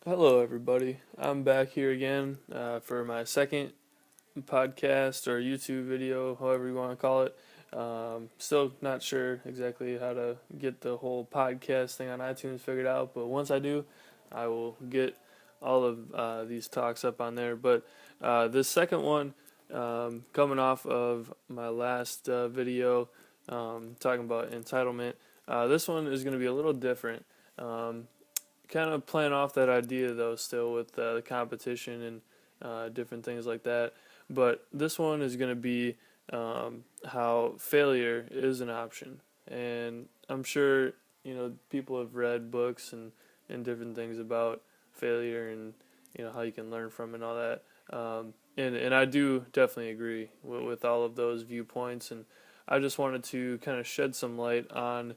Hello, everybody. I'm back here again for my second podcast or YouTube video, however you want to call it. Still not sure exactly how to get the whole podcast thing on iTunes figured out, but once I do, I will get all of these talks up on there. But this second one, coming off of my last video talking about entitlement, this one is going to be a little different. Um, Kind of playing off that idea though, still with the competition and different things like that. But this one is going to be how failure is an option, and I'm sure people have read books and different things about failure and how you can learn from it and all that. And I do definitely agree with all of those viewpoints, and I just wanted to kind of shed some light on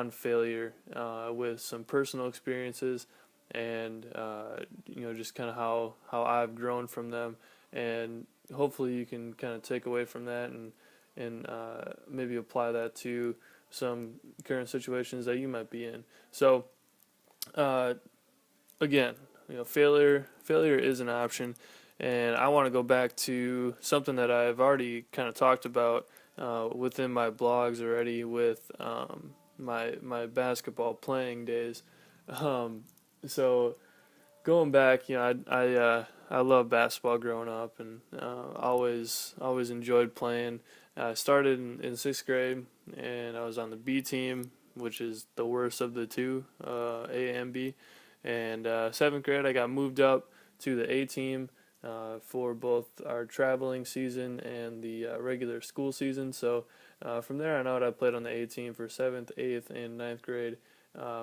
failure with some personal experiences and just kind of how I've grown from them, and hopefully you can kind of take away from that and maybe apply that to some current situations that you might be in. So uh, again, failure is an option, and I want to go back to something that I've already kind of talked about within my blogs already with my basketball playing days. Um, so going back, I love basketball growing up, and always enjoyed playing. I started in sixth grade, and I was on the B team, which is the worst of the two, A and B. And seventh grade, I got moved up to the A team for both our traveling season and the regular school season. So from there on out, I played on the A team for seventh, eighth, and ninth grade.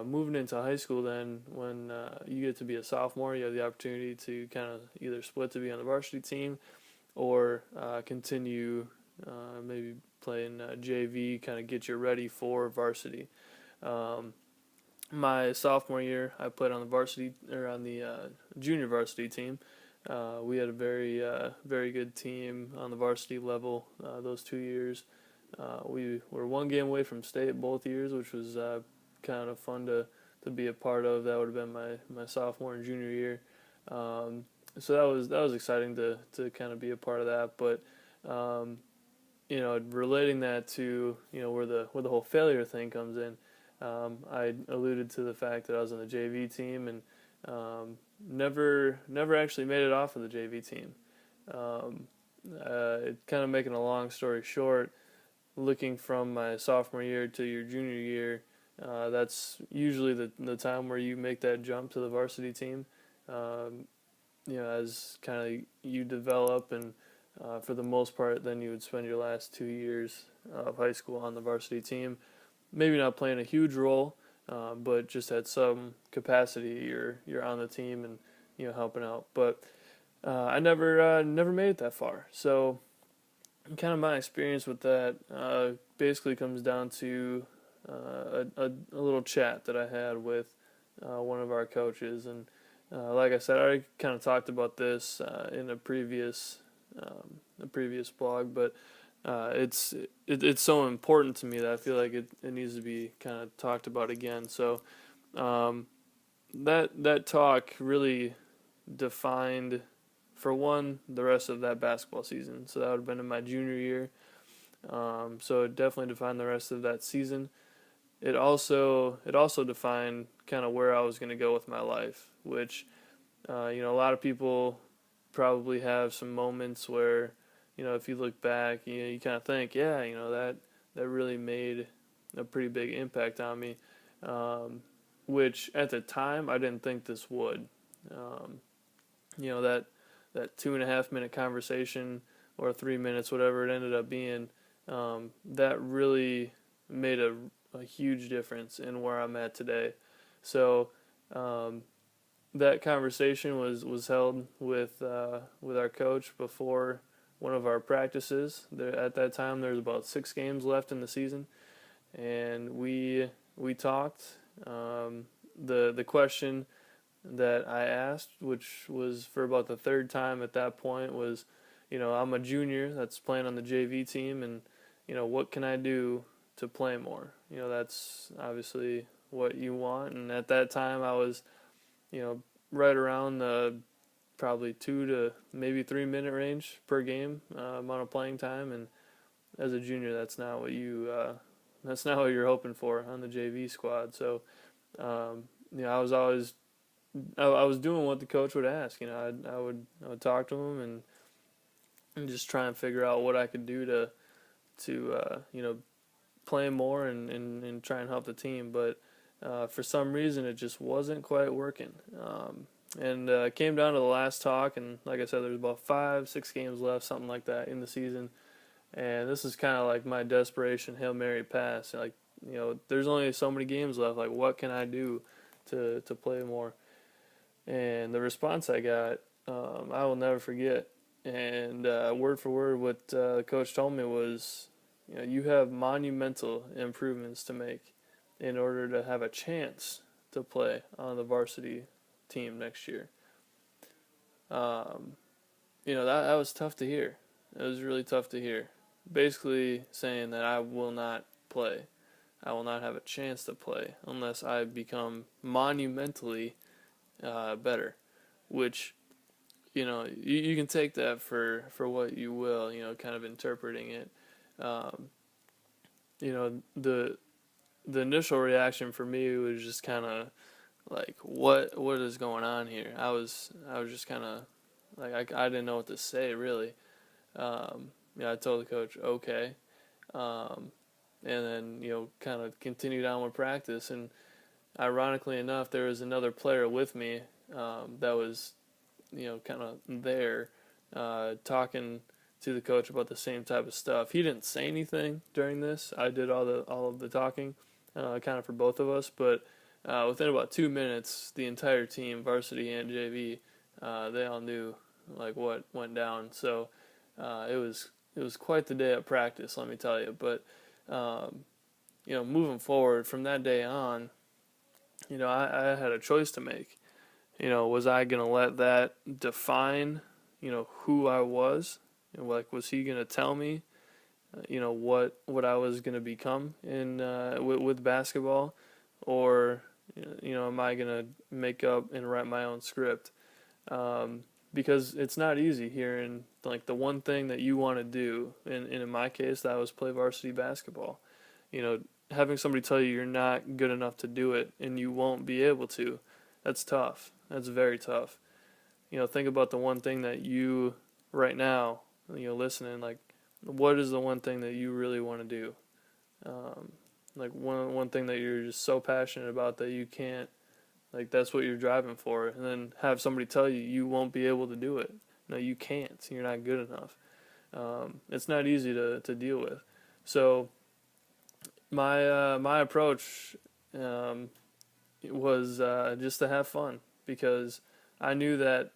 Moving into high school, then when you get to be a sophomore, you have the opportunity to kind of either split to be on the varsity team or continue maybe playing JV, kind of get you ready for varsity. Um, my sophomore year, I played on the varsity or on the junior varsity team. We had a very good team on the varsity level those 2 years. We were one game away from state both years, which was kind of fun to be a part of. That would have been my sophomore and junior year. So that was exciting to kind of be a part of that. But relating that to where the whole failure thing comes in, I alluded to the fact that I was on the JV team and never actually made it off of the JV team. Um, kind of making a long story short, looking from my sophomore year to your junior year, that's usually the time where you make that jump to the varsity team. Um, as kind of you develop, and for the most part, then you would spend your last 2 years of high school on the varsity team. Maybe not playing a huge role, but just at some capacity, you're on the team and helping out. But I never made it that far. So kind of my experience with that basically comes down to a little chat that I had with one of our coaches, and like I said, I already kind of talked about this in a previous blog, but it's so important to me that I feel like it needs to be kind of talked about again. So um, that talk really defined, for one, the rest of that basketball season. So that would have been in my junior year. So it definitely defined the rest of that season. It also defined kind of where I was going to go with my life, which a lot of people probably have some moments where if you look back, you kind of think, yeah, that really made a pretty big impact on me, which at the time I didn't think this would. Um, that 2.5 minute conversation or 3 minutes, whatever it ended up being, that really made a huge difference in where I'm at today. So um, that conversation was held with our coach before one of our practices. At that time, there was about 6 games left in the season, and we talked. The question that I asked, which was for about the third time at that point, was, I'm a junior that's playing on the JV team, and what can I do to play more? That's obviously what you want. And at that time, I was, you know, right around the probably 2 to maybe 3 minute range per game amount of playing time, and as a junior, that's not what you're hoping for on the JV squad. So I was always I was doing what the coach would ask. I would talk to him and just try and figure out what I could do to play more and try and help the team. But for some reason, it just wasn't quite working. And it came down to the last talk, and like I said, there's about 5, 6 games left, something like that, in the season. And this is kind of like my desperation Hail Mary pass. Like, there's only so many games left. Like, what can I do to play more? And the response I got, I will never forget. And word for word, what the coach told me was, you have monumental improvements to make in order to have a chance to play on the varsity team next year. That was tough to hear. It was really tough to hear. Basically saying that I will not play. I will not have a chance to play unless I become monumentally better, which you can take that for what you will, kind of interpreting it. Um, the initial reaction for me was just kind of like, what is going on here? I was just kind of like, I didn't know what to say, really. I told the coach, okay, and then kind of continued on with practice. And ironically enough, there was another player with me that was kind of there talking to the coach about the same type of stuff. He didn't say anything during this. I did all of the talking, kind of for both of us. But within about 2 minutes, the entire team, varsity and JV, they all knew like what went down. So it was quite the day at practice, let me tell you. But moving forward from that day on, I had a choice to make. Was I going to let that define, who I was? Like, was he going to tell me, what I was going to become with basketball? Or, am I going to make up and write my own script? Because it's not easy hearing, like, the one thing that you want to do. And in my case, that was play varsity basketball. Having somebody tell you you're not good enough to do it and you won't be able to, that's tough. That's very tough. Think about the one thing that you, right now, listening, like, what is the one thing that you really want to do? Like, one thing that you're just so passionate about that you can't, like, that's what you're driving for. And then have somebody tell you you won't be able to do it. No, you can't. You're not good enough. It's not easy to deal with. So my approach was just to have fun, because I knew that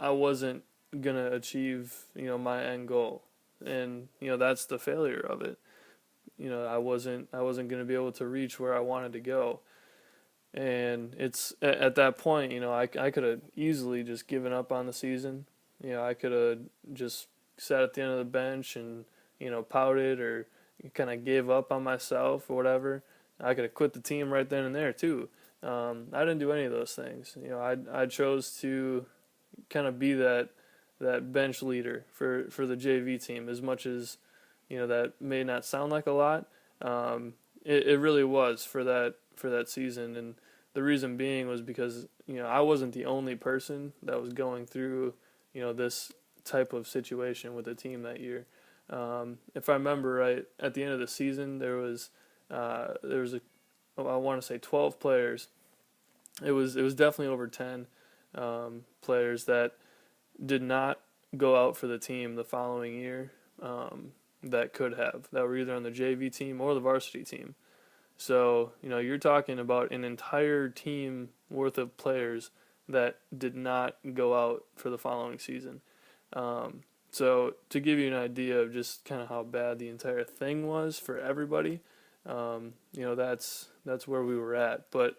I wasn't gonna achieve my end goal, and that's the failure of it. I wasn't gonna be able to reach where I wanted to go, and it's at that point I could have easily just given up on the season. I could have just sat at the end of the bench and pouted or kind of gave up on myself or whatever. I could have quit the team right then and there too. I didn't do any of those things. I chose to kind of be that bench leader for the JV team. As much as that may not sound like a lot, it really was for that season. And the reason being was because I wasn't the only person that was going through this type of situation with the team that year. If I remember right, at the end of the season, there was I want to say 12 players. It was definitely over 10 players that did not go out for the team the following year, that were either on the JV team or the varsity team. So you're talking about an entire team worth of players that did not go out for the following season. So to give you an idea of just kind of how bad the entire thing was for everybody, that's where we were at. But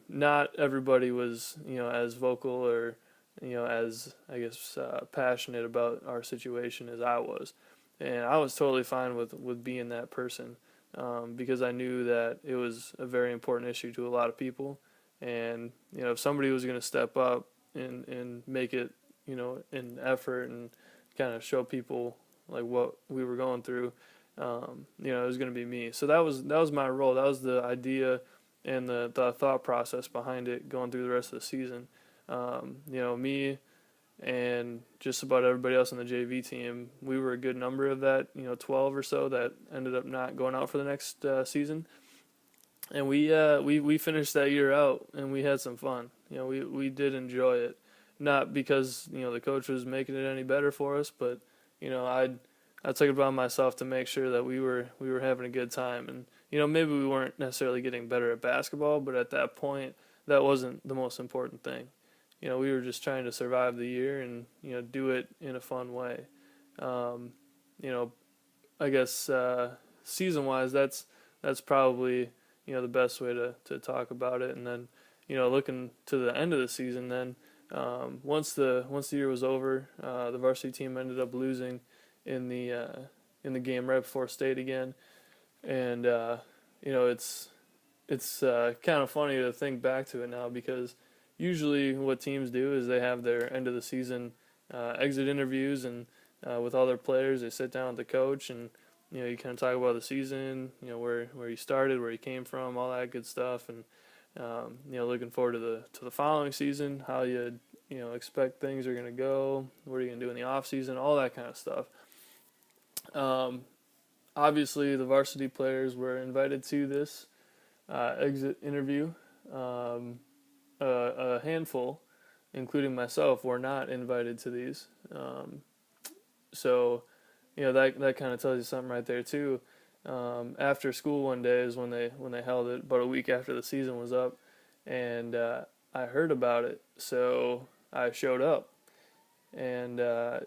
not everybody was as vocal or as, I guess, passionate about our situation as I was, and I was totally fine with being that person, because I knew that it was a very important issue to a lot of people, And, if somebody was going to step up and make it, an effort and kind of show people like what we were going through, it was going to be me. So that was my role. That was the idea and the thought process behind it going through the rest of the season. Me and just about everybody else on the JV team, we were a good number of that, 12 or so that ended up not going out for the next season. And we finished that year out, and we had some fun. We did enjoy it, not because the coach was making it any better for us, but I took it upon myself to make sure that we were having a good time. And maybe we weren't necessarily getting better at basketball, but at that point, that wasn't the most important thing. We were just trying to survive the year and do it in a fun way. Um, you know, I guess season-wise, that's probably the best way to talk about it. And then looking to the end of the season, then once the year was over, the varsity team ended up losing in the game right before state again, and it's kind of funny to think back to it now, because usually what teams do is they have their end of the season exit interviews, and with all their players, they sit down with the coach, and you kind of talk about the season, where you started, where you came from, all that good stuff, and looking forward to the following season, how you expect things are going to go, what are you going to do in the off season, all that kind of stuff. Um, Obviously, the varsity players were invited to this exit interview. A handful, including myself, were not invited to these. So, that kind of tells you something right there too. After school one day is when they held it, about a week after the season was up, and I heard about it, so I showed up, and I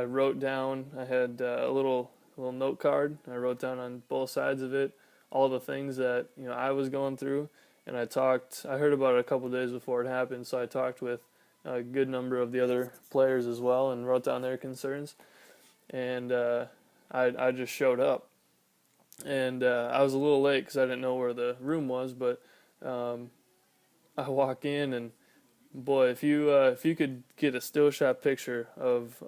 wrote down. I had a little note card. I wrote down on both sides of it all the things that I was going through, and I heard about it a couple of days before it happened, so I talked with a good number of the other players as well and wrote down their concerns, and I just showed up, and I was a little late because I didn't know where the room was, but I walk in, and boy, if you could get a still shot picture of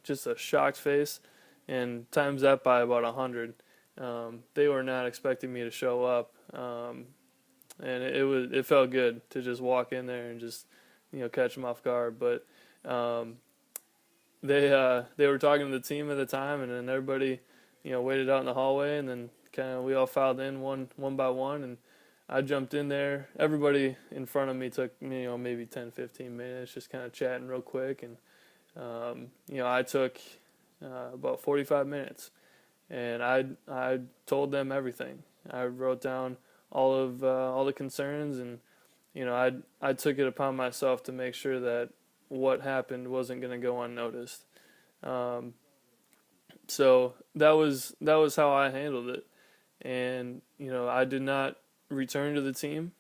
just a shocked face and times that by about 100, they were not expecting me to show up, and it felt good to just walk in there and just catch them off guard. But they were talking to the team at the time, and then everybody waited out in the hallway, and then kind of we all filed in one by one, and I jumped in there. Everybody in front of me took maybe 10-15 minutes, just kind of chatting real quick, and I took about 45 minutes, and I told them everything. I wrote down all the concerns, and I took it upon myself to make sure that what happened wasn't going to go unnoticed. So that was how I handled it, and I did not return to the team.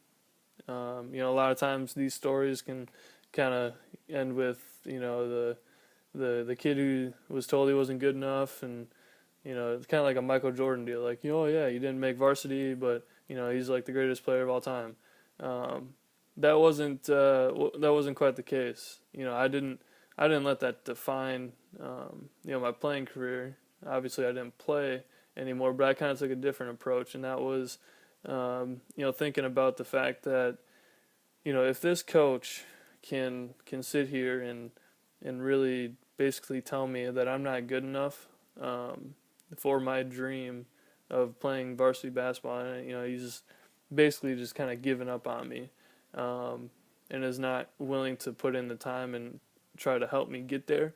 A lot of times these stories can kind of end with the kid who was told he wasn't good enough, and it's kind of like a Michael Jordan deal, like oh yeah, you didn't make varsity, but he's like the greatest player of all time. That wasn't quite the case. I didn't let that define my playing career. Obviously, I didn't play anymore, but I kind of took a different approach, and that was thinking about the fact that if this coach can sit here and really basically tell me that I'm not good enough for my dream of playing varsity basketball, and he's basically just kind of given up on me, and is not willing to put in the time and try to help me get there.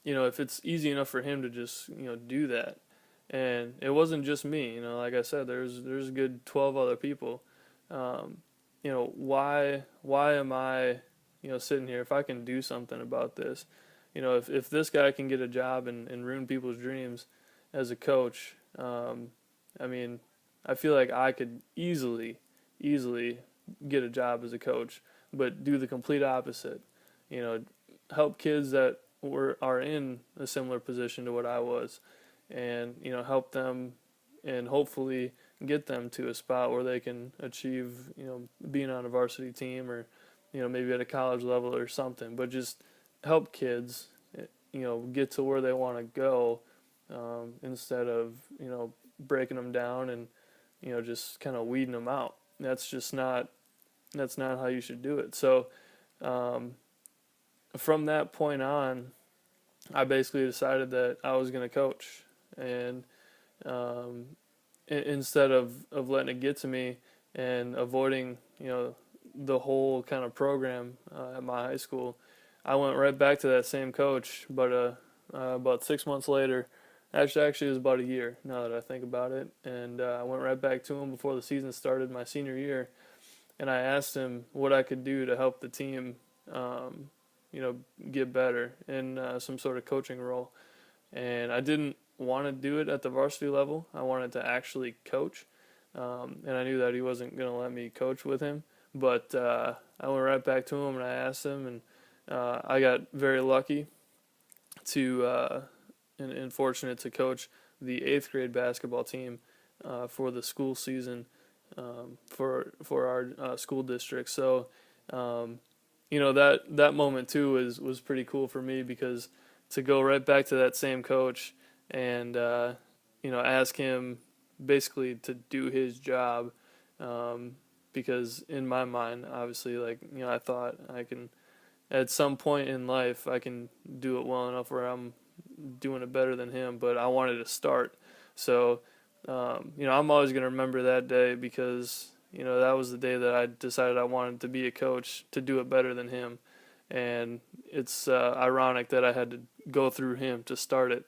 If it's easy enough for him to just do that, and it wasn't just me, like I said, there's a good 12 other people. Why am I sitting here if I can do something about this? If this guy can get a job and ruin people's dreams as a coach, I feel like I could easily get a job as a coach, but do the complete opposite. Help kids that are in a similar position to what I was, and help them, and hopefully get them to a spot where they can achieve, being on a varsity team, or, maybe at a college level or something, but just help kids, get to where they want to go, instead of, breaking them down and, just kind of weeding them out. That's not how you should do it. So, um, from that point on, I basically decided that I was going to coach, and um, instead of letting it get to me and avoiding, the whole kind of program at my high school, I went right back to that same coach. But about 6 months later, actually it was about a year now that I think about it, and I went right back to him before the season started my senior year, and I asked him what I could do to help the team, um, get better in some sort of coaching role. And I didn't want to do it at the varsity level. I wanted to actually coach, and I knew that he wasn't going to let me coach with him. But I went right back to him and I asked him, and I got very lucky to and fortunate to coach the eighth grade basketball team for the school season, for our school district. So, that moment too was pretty cool for me, because to go right back to that same coach and ask him basically to do his job, because in my mind, obviously, like, I thought I can, at some point in life, I can do it well enough where I'm doing it better than him, but I wanted to start. So, I'm always going to remember that day, because, that was the day that I decided I wanted to be a coach, to do it better than him. And it's ironic that I had to go through him to start it.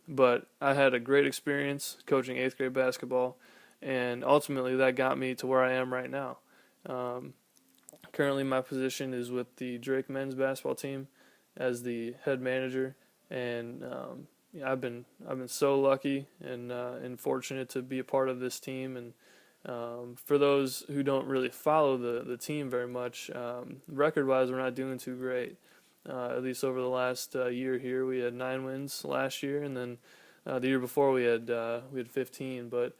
But I had a great experience coaching eighth grade basketball, and ultimately that got me to where I am right now. Um, Currently, my position is with the Drake men's basketball team as the head manager, and I've been so lucky and fortunate to be a part of this team. And for those who don't really follow the team very much, record-wise, we're not doing too great. At least over the last year here, we had 9 wins last year, and then the year before we had 15. But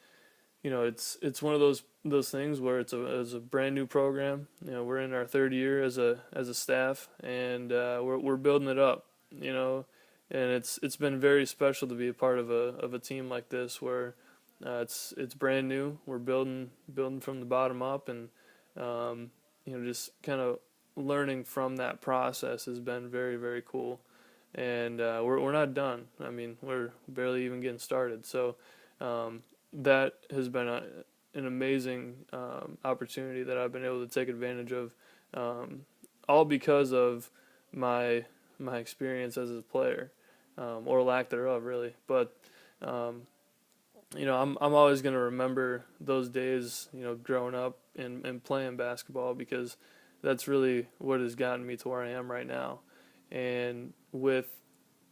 it's one of those things where it's a brand new program. We're in our third year as a staff, and we're building it up. And it's been very special to be a part of a team like this, where it's brand new. We're building from the bottom up, and just kind of learning from that process has been very, very cool. And we're not done. I mean, we're barely even getting started. So that has been an amazing opportunity that I've been able to take advantage of, all because of my experience as a player, or lack thereof, really. But I'm always going to remember those days, growing up and playing basketball, because that's really what has gotten me to where I am right now. And with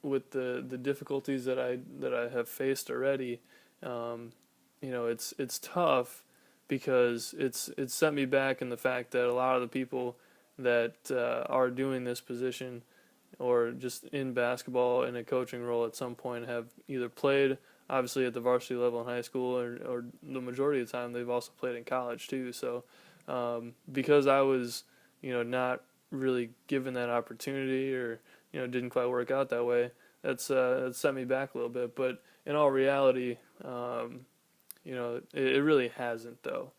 the difficulties that I have faced already, it's tough, because it's set me back in the fact that a lot of the people that are doing this position, or just in basketball in a coaching role at some point, have either played obviously at the varsity level in high school, or the majority of the time they've also played in college too. So because I was not really given that opportunity, or didn't quite work out that way, that's set me back a little bit. But in all reality, it really hasn't, though.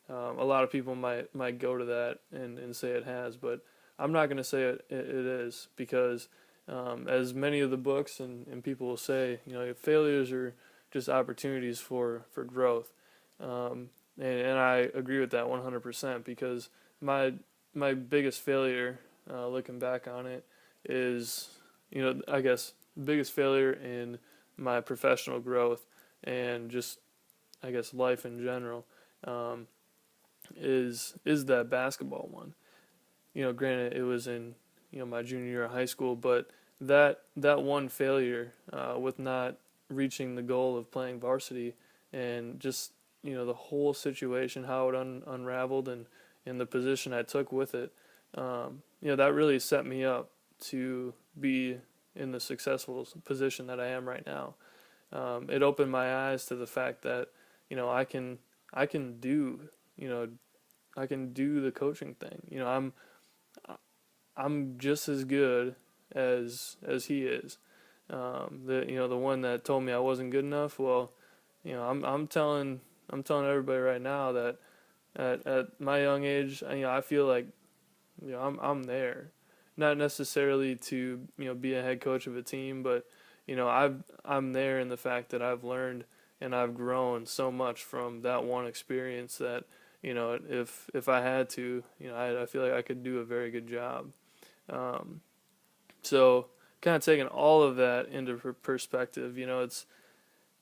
A lot of people might go to that and say it has, but I'm not going to say it is, because as many of the books and people will say, failures are just opportunities for growth. And I agree with that 100%, because my biggest failure, looking back on it, is, I guess, biggest failure in my professional growth, and just, I guess, life in general, is that basketball one. Granted, it was in my junior year of high school, but that one failure, with not reaching the goal of playing varsity, and just the whole situation, how it unraveled, and the position I took with it, that really set me up to be in the successful position that I am right now. It opened my eyes to the fact that I can do, you know, I can do the coaching thing. I'm just as good as he is. The one that told me I wasn't good enough. Well, I'm telling everybody right now that at my young age, I feel like I'm there, not necessarily to be a head coach of a team, but I'm there in the fact that I've learned and I've grown so much from that one experience that if I had to, I feel like I could do a very good job. Um, so kind of taking all of that into perspective,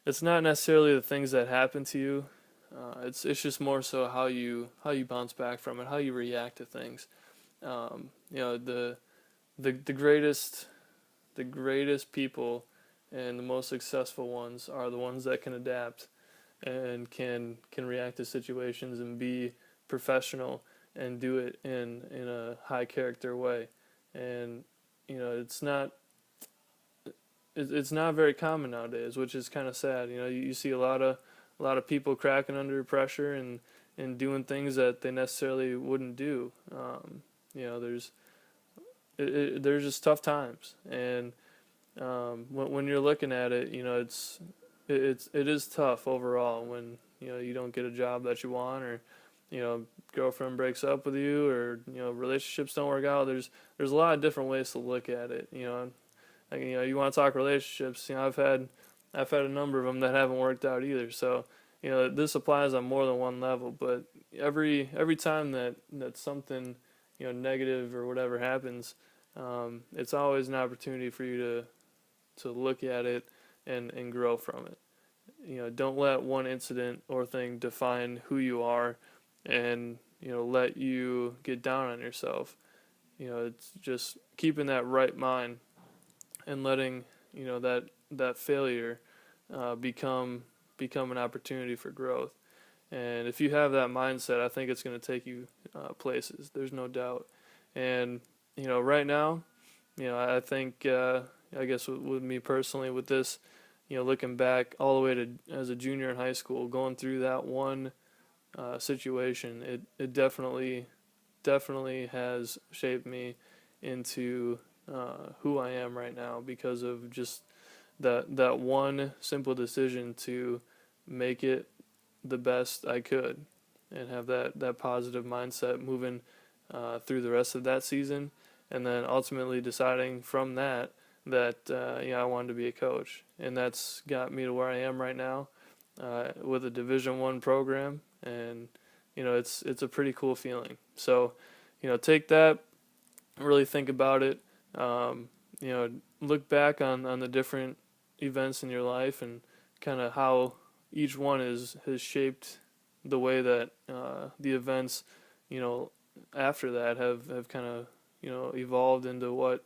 it's not necessarily the things that happen to you. It's just more so how you bounce back from it, how you react to things. The greatest people and the most successful ones are the ones that can adapt and can react to situations and be professional and do it in a high character way. And it's not very common nowadays, which is kind of sad. You see a lot of people cracking under pressure and doing things that they necessarily wouldn't do. There's there's just tough times, and when you're looking at it, it is tough overall when you don't get a job that you want, or girlfriend breaks up with you, or relationships don't work out. There's a lot of different ways to look at it. You want to talk relationships. I've had a number of them that haven't worked out either. So this applies on more than one level. But every time that something negative or whatever happens, it's always an opportunity for you to look at it and grow from it. Don't let one incident or thing define who you are, and let you get down on yourself. It's just keeping that right mind and letting that failure become an opportunity for growth. And if you have that mindset, I think it's going to take you places. There's no doubt. And right now, I think I guess with me personally, with this, looking back all the way to as a junior in high school, going through that one situation, it definitely has shaped me into who I am right now, because of just that one simple decision to make it the best I could and have that positive mindset moving through the rest of that season, and then ultimately deciding from that I wanted to be a coach, and that's got me to where I am right now with a Division I program, and it's a pretty cool feeling. So take that, really think about it. Look back on the different events in your life and kind of how each one has shaped the way that the events, after that have kind of, evolved into what,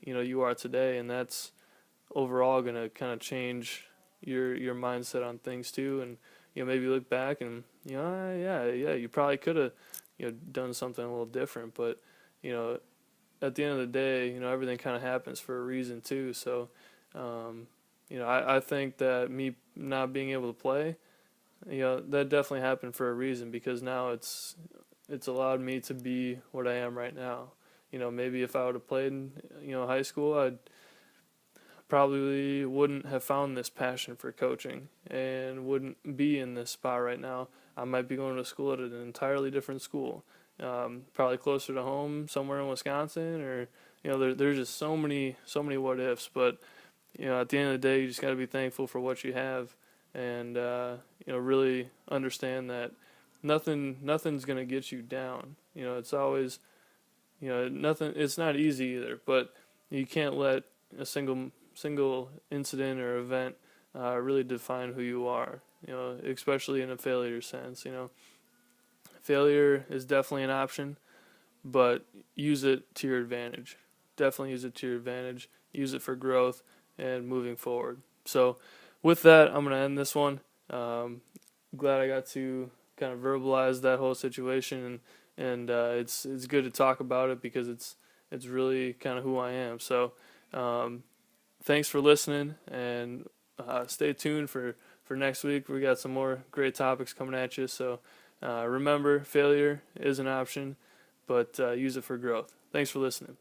you are today. And that's overall going to kind of change your mindset on things too. And, maybe look back and, you probably could have, done something a little different, but, at the end of the day, everything kind of happens for a reason too. So, I think that me not being able to play, that definitely happened for a reason, because now it's allowed me to be what I am right now. Maybe if I would have played in, high school, I probably wouldn't have found this passion for coaching and wouldn't be in this spot right now. I might be going to school at an entirely different school, probably closer to home, somewhere in Wisconsin, or there's just so many what ifs. But at the end of the day, you just got to be thankful for what you have, and really understand that nothing's gonna get you down. It's always nothing. It's not easy either, but you can't let a single incident or event really define who you are. Especially in a failure sense. Failure is definitely an option, but use it to your advantage. Definitely use it to your advantage. Use it for growth and moving forward. So, with that, I'm gonna end this one. Glad I got to kind of verbalize that whole situation, and it's good to talk about it, because it's really kind of who I am. So, thanks for listening, and stay tuned for for next week. We got some more great topics coming at you. So remember, failure is an option, but use it for growth. Thanks for listening.